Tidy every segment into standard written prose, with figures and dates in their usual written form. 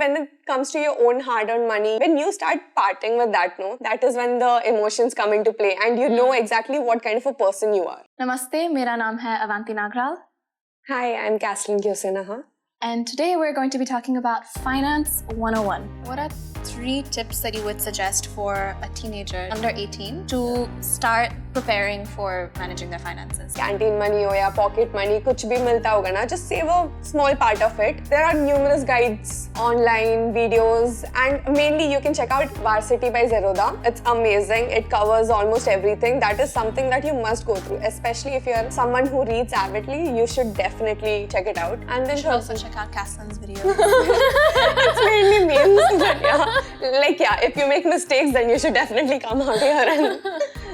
when it comes to your own hard-earned money, when you start parting with that, no, that is when the emotions come into play and you know exactly what kind of a person you are. Namaste, मेरा नाम है Avanti Nagral. Hi, I'm Kathleen Kyosinaha. And today we're going to be talking about Finance 101. What are 3 tips that you would suggest for a teenager under 18 to start preparing for managing their finances? Canteen money or pocket money, kuch bhi milta hoga na, just save a small part of it. There are numerous guides, online videos, and mainly you can check out Varsity by Zerodha. It's amazing. It covers almost everything. That is something that you must go through, especially if you're someone who reads avidly. You should definitely check it out. And then you should also check out Kaslan's videos. It's mainly memes, but if you make mistakes, then you should definitely come out here and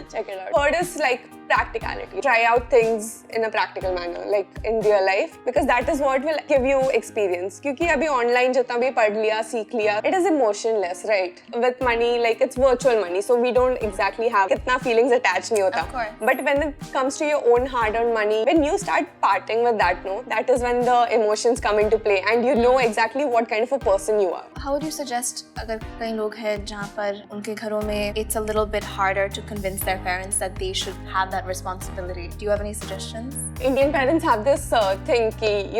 check it out. Third is practicality. Try out things in a practical manner, like in real life, because that is what will give you experience. Because abhi online jitna bhi pad liya, seekh liya, it is emotionless, right? With money, it's virtual money, so we don't exactly have kitna feelings attached nahi hota. Of course. But when it comes to your own hard-earned money, when you start parting with that, no, that is when the emotions come into play and you know exactly what kind of a person you are. How would you suggest, agar kai log hai jahan par unke gharon mein it's a little bit harder to convince their parents that they should have that responsibility? Do you have any suggestions? Indian parents have this thing ki,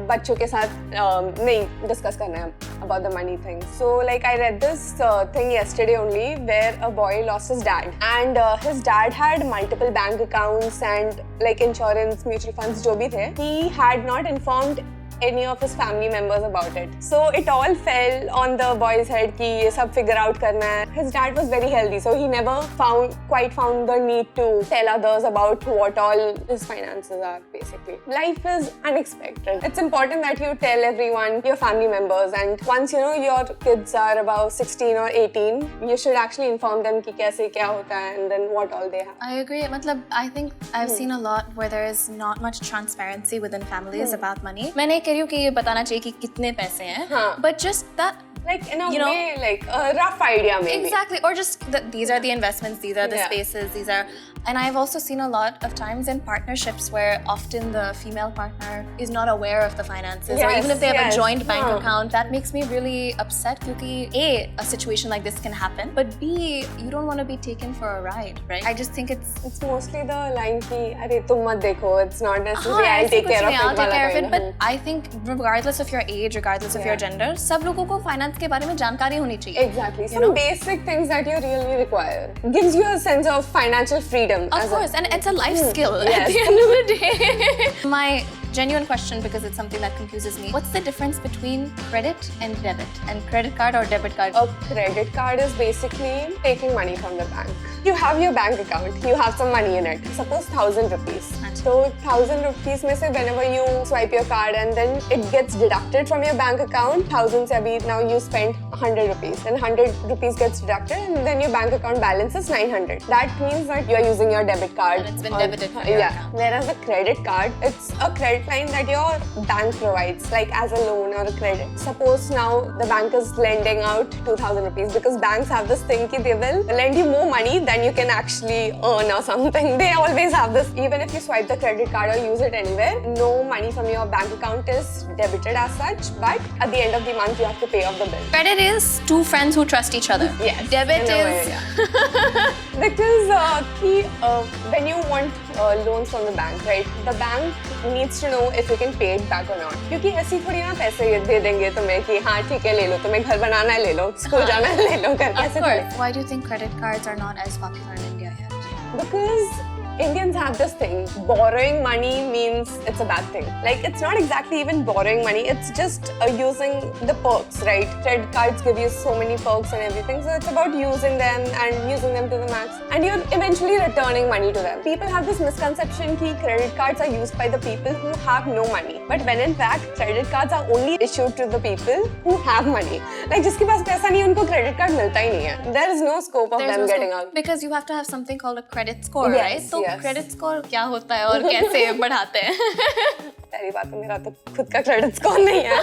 बच्चों के साथ नहीं discuss करना है about the money thing. So I read this thing yesterday only where a boy lost his dad and his dad had multiple bank accounts and insurance, mutual funds जो भी थे. He had not informed any of his family members about it. So it all fell on the boy's head कि ये सब figure out करना है. His dad was very healthy, so he never quite found the need to tell others about what all his finances are, basically. Life is unexpected. It's important that you tell everyone, your family members, and once your kids are about 16 or 18, you should actually inform them कि कैसे क्या होता है and then what all they have. I agree. I think I've seen a lot where there is not much transparency within families about money. मैं नहीं कह रही हूँ कि ये बताना चाहिए कि कितने पैसे हैं, but just that in a way, a rough idea maybe. Exactly, or just these are the investments, these are the spaces, these are... And I've also seen a lot of times in partnerships where often the female partner is not aware of the finances, or even if they have a joint bank account. That makes me really upset because A, situation like this can happen, but B, you don't want to be taken for a ride, right? I just think it's mostly the line ki, "Arey tum mat dekho," it's not necessary, I'll take care of it. I'll take care of it, but I think regardless of your age, regardless of your gender, सब लोगों को finance के बारे में जानकारी होनी चाहिए. Exactly. Some basic things that you really require. Gives you a sense of financial freedom. Of course, and it's a life skill at the end of the day. My genuine question, because it's something that confuses me. What's the difference between credit and debit? And credit card or debit card? A credit card is basically taking money from the bank. You have your bank account, you have some money in it. Suppose 1,000 rupees. So 1,000 rupees में से whenever you swipe your card and then it gets deducted from your bank account, 1,000 से अभी now you spent 100 rupees. Then 100 rupees gets deducted and then your bank account balance is 900. That means that you are using your debit card. And it's been debited from your account. Whereas a credit card, it's a credit line that your bank provides, like as a loan or a credit. Suppose now the bank is lending out 2,000 rupees because banks have this thing that they will lend you more money than you can actually earn or something. They always have this. Even if you swipe the credit card or use it anywhere, no money from your bank account is debited as such, but at the end of the month you have to pay off the bill. Credit is 2 friends who trust each other. Yes. Debit is... Because when you want loans from the bank, right, the bank needs to know if you can pay it back or not. क्योंकि ऐसी थोड़ी ना पैसे दे देंगे तुम्हें कि हाँ ठीक है ले लो, तुम्हें घर बनाना है ले लो, स्कूल जाना है ले लो करके ऐसे थोड़ी. Why do you think credit cards are not as popular in India yet? Because Indians have this thing, borrowing money means it's a bad thing. It's not exactly even borrowing money, it's just using the perks, right? Credit cards give you so many perks and everything, so it's about using them and using them to the max. And you're eventually returning money to them. People have this misconception that credit cards are used by the people who have no money. But when in fact, credit cards are only issued to the people who have money. जिसके पास पैसा नहीं उनको credit card मिलता ही नहीं है. There is no scope of them getting out. Because you have to have something called a credit score, right? So credit score क्या होता है और कैसे बढ़ाते हैं? पहली बात तो मेरा तो खुद का क्रेडिट स्कोर नहीं है.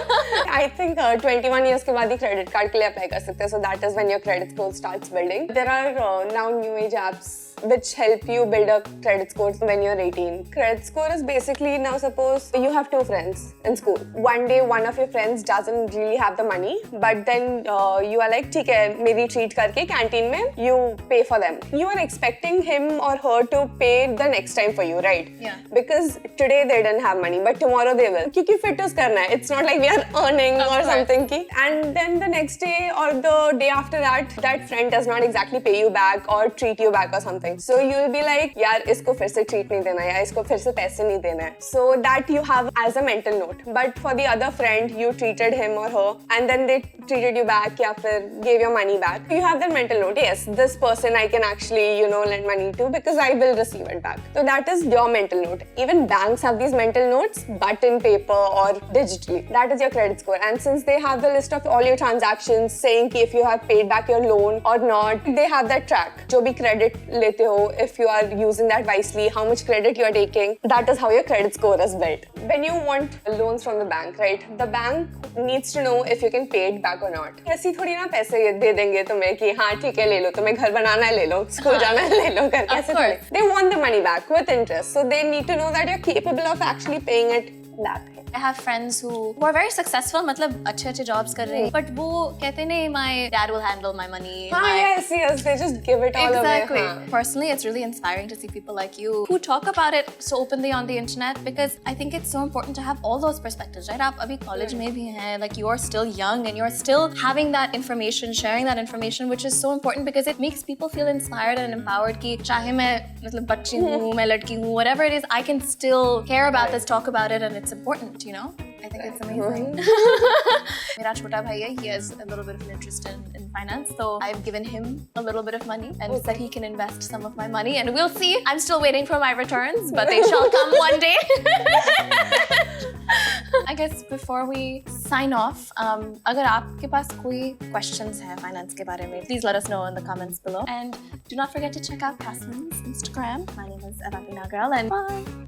I think 21 years के बाद ही क्रेडिट कार्ड के लिए अप्लाई कर सकते हैं. So that is when your credit score starts building. There are now new age apps which help you build a credit score when you're 18. Credit score is basically, now suppose you have two friends in school. One day one of your friends doesn't really have the money, but then you are like, ठीक है, मेरी treat करके canteen में you pay for them. You are expecting him or her to pay the next time for you, right? Yeah. Because today they didn't have money, but tomorrow they will. क्योंकि fit us करना है. It's not like we are earning or something की. And then the next day or the day after that, that friend does not exactly pay you back or treat you back or something. So you will be like, यार इसको फिर से treat नहीं देना या इसको फिर से पैसे नहीं देना है. So that you have as a mental note. But for the other friend, you treated him or her and then they treated you back या फिर gave your money back. You have that mental note. Yes, this person I can actually, lend money to because I will receive it back. So that is your mental note. Even banks have these mental notes, but in paper or digitally. That is your credit score. And since they have the list of all your transactions saying कि if you have paid back your loan or not, they have that track. जो भी credit लेते हो, if you are using that wisely, how much credit you are taking, that is how your credit score is built. When you want loans from the bank, right, the bank needs to know if you can pay it back or not. ऐसी थोड़ी ना पैसे दे देंगे तुम्हें कि हाँ ठीक है ले लो, तुम्हें घर बनाना है ले लो, स्कूल जाना है ले लो, करके ऐसे थोड़ी. They want the money back with interest, so they need to know that you're capable of actually paying it back. I have friends who are very successful, मतलब अच्छे jobs कर रहे हैं, but वो कहते नहीं, my dad will handle my money. Yes, they just give it all away. Exactly. Personally, it's really inspiring to see people like you who talk about it so openly on the internet because I think it's so important to have all those perspectives, right? आप अभी college में भी हैं, like you are still young and you're still having that information, sharing that information, which is so important because it makes people feel inspired and empowered कि चाहे मैं मतलब बच्ची हूँ, मैं लड़की हूँ, whatever it is, I can still care about this, talk about it, and it's important. I think it's amazing. मेरा छोटा भाई है, he has a little bit of an interest in finance, so I've given him a little bit of money and said he can invest some of my money, and we'll see. I'm still waiting for my returns, but they shall come one day. I guess before we sign off, अगर आपके पास कोई questions हैं finance के बारे में, please let us know in the comments below, and do not forget to check out Kasmin's Instagram. My name is Avanti Nagarel, and bye.